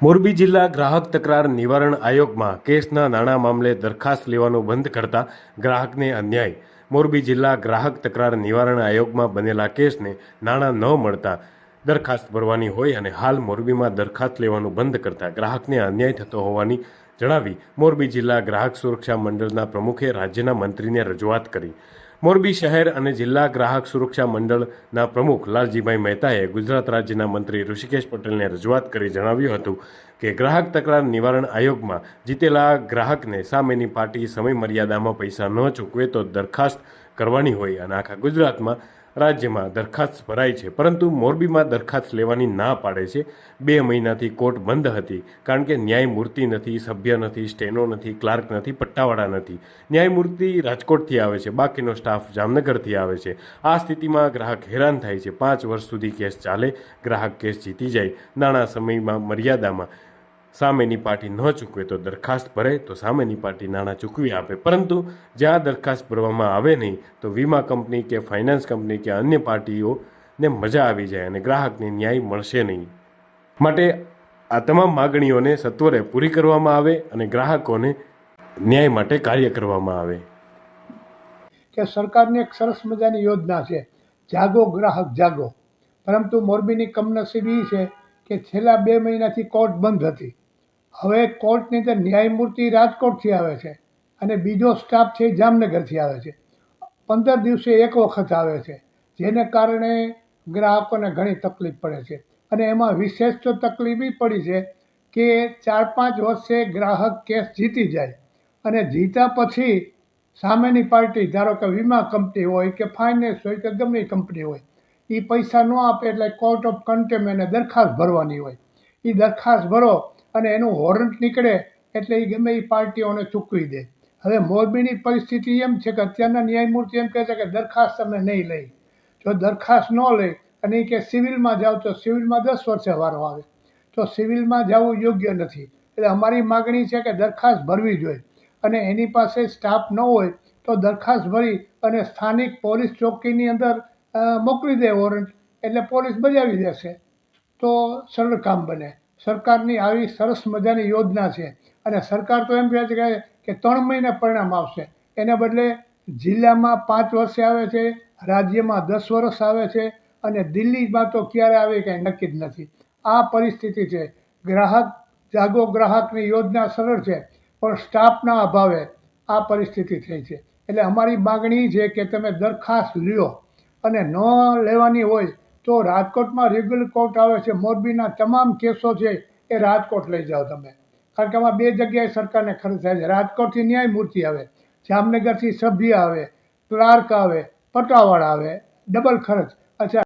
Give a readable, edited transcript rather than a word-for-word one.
મોરબી જિલ્લા ગ્રાહક તકરાર નિવારણ આયોગમાં કેસના નાણાં મામલે દરખાસ્ત લેવાનું બંધ કરતા ગ્રાહકને અન્યાય. મોરબી જિલ્લા ગ્રાહક તકરાર નિવારણ આયોગમાં બનેલા કેસને નાણાં ન મળતા દરખાસ્ત ભરવાની હોય અને હાલ મોરબીમાં દરખાસ્ત લેવાનું બંધ કરતા ગ્રાહકને અન્યાય થતો હોવાની જણાવી મોરબી જિલ્લા ગ્રાહક સુરક્ષા મંડળના પ્રમુખે રાજ્યના મંત્રીને રજૂઆત કરી. મોરબી શહેર અને જિલ્લા ગ્રાહક સુરક્ષા મંડળના પ્રમુખ લાલજીભાઈ મહેતાએ ગુજરાત રાજ્યના મંત્રી ઋષિકેશ પટેલને રજૂઆત કરી જણાવ્યું હતું કે ગ્રાહક તકરાર નિવારણ આયોગમાં જીતેલા ગ્રાહકને સામેની પાર્ટી સમય મર્યાદામાં પૈસા ન ચૂકવે તો દરખાસ્ત કરવાની હોય અને આખા ગુજરાતમાં રાજ્યમાં દરખાસ્ત ભરાય છે, પરંતુ મોરબીમાં દરખાસ્ત લેવાની ના પાડે છે. 2 મહિનાથી કોર્ટ બંધ હતી કારણ કે ન્યાયમૂર્તિ નથી, સભ્ય નથી, સ્ટેનો નથી, ક્લાર્ક નથી, પટ્ટાવાળા નથી. ન્યાયમૂર્તિ રાજકોટથી આવે છે, બાકીનો સ્ટાફ જામનગરથી આવે છે. આ સ્થિતિમાં ગ્રાહક હેરાન થાય છે. 5 વર્ષ સુધી કેસ ચાલે, ગ્રાહક કેસ જીતી જાય, નાણાં સમયમાં મર્યાદામાં સામેની પાર્ટી ન ચૂકવે તો દરખાસ્ત ભરે તો સામેની પાર્ટી નાણાં ચૂકવી આપે, પરંતુ જ્યાં દરખાસ્ત ભરવામાં આવે નહીં તો વીમા કંપની કે ફાઇનાન્સ કંપની કે અન્ય પાર્ટીઓને મજા આવી જાય અને ગ્રાહકને ન્યાય મળશે નહીં. માટે આ તમામ માગણીઓને સત્વરે પૂરી કરવામાં આવે અને ગ્રાહકોને ન્યાય માટે કાર્ય કરવામાં આવે. કે સરકારની એક સરસ મજાની યોજના છે, જાગો ગ્રાહક જાગો, પરંતુ મોરબીની કમનસીબી છે કે છેલ્લા 2 મહિનાથી કોર્ટ બંધ હતી. હવે કોર્ટની અંદર ન્યાયમૂર્તિ રાજકોટથી આવે છે અને બીજો સ્ટાફ છે જામનગરથી આવે છે. 15 દિવસે એક વખત આવે છે, જેને કારણે ગ્રાહકોને ઘણી તકલીફ પડે છે. અને એમાં વિશેષ તો તકલીફ એ પડી છે કે 4-5 વર્ષે ગ્રાહક કેસ જીતી જાય અને જીત્યા પછી સામેની પાર્ટી, ધારો કે વીમા કંપની હોય કે ફાઇનાન્સ હોય કે ગમે કંપની હોય, એ પૈસા ન આપે એટલે કોર્ટ ઓફ કન્ટેમ્પ્ટ એને દરખાસ્ત ભરવાની હોય. એ દરખાસ્ત ભરો અને એનું વોરંટ નીકળે એટલે એ ગમે એ પાર્ટીઓને ચૂકવી દે. હવે મોરબીની પરિસ્થિતિ એમ છે કે અત્યારના ન્યાયમૂર્તિ એમ કહે છે કે દરખાસ્ત તમે નહીં લઈ. જો દરખાસ્ત ન લઈ અને એ કે સિવિલમાં જાઓ તો સિવિલમાં 10 વર્ષે વારો આવે, તો સિવિલમાં જવું યોગ્ય નથી. એટલે અમારી માગણી છે કે દરખાસ્ત ભરવી જોઈએ અને એની પાસે સ્ટાફ ન હોય તો દરખાસ્ત ભરી અને સ્થાનિક પોલીસ ચોકીની અંદર મોકલી દે વોરંટ, એટલે પોલીસ બજાવી દેશે તો સરળ કામ બને. સરકારની આવી સરસ મજાની યોજના છે અને સરકાર તો એમ કહે છે કે 3 મહિને પરિણામ આવશે, એને બદલે જિલ્લામાં 5 વર્ષે આવે છે, રાજ્યમાં 10 વર્ષ આવે છે અને દિલ્હીમાં તો ક્યારે આવે કંઈ નક્કી જ નથી. આ પરિસ્થિતિ છે. ગ્રાહક જાગો ગ્રાહકની યોજના સરળ છે, પણ સ્ટાફના અભાવે આ પરિસ્થિતિ થઈ છે. એટલે અમારી માગણી છે કે તમે દરખાસ્ત લ્યો અને ન લેવાની હોય તો રાજકોટમાં રેગ્યુલર કોર્ટ આવે છે. મોરબીના તમામ કેસો છે એ રાજકોટ લઈ જાઓ તમે, કારણ કે આમાં 2 જગ્યાએ સરકારને ખર્ચ થાય છે. રાજકોટથી ન્યાયમૂર્તિ આવે, જામનગરથી સભ્ય આવે, ક્લાર્ક આવે, પટ્ટાવાળા આવે, ડબલ ખર્ચ. અચ્છા,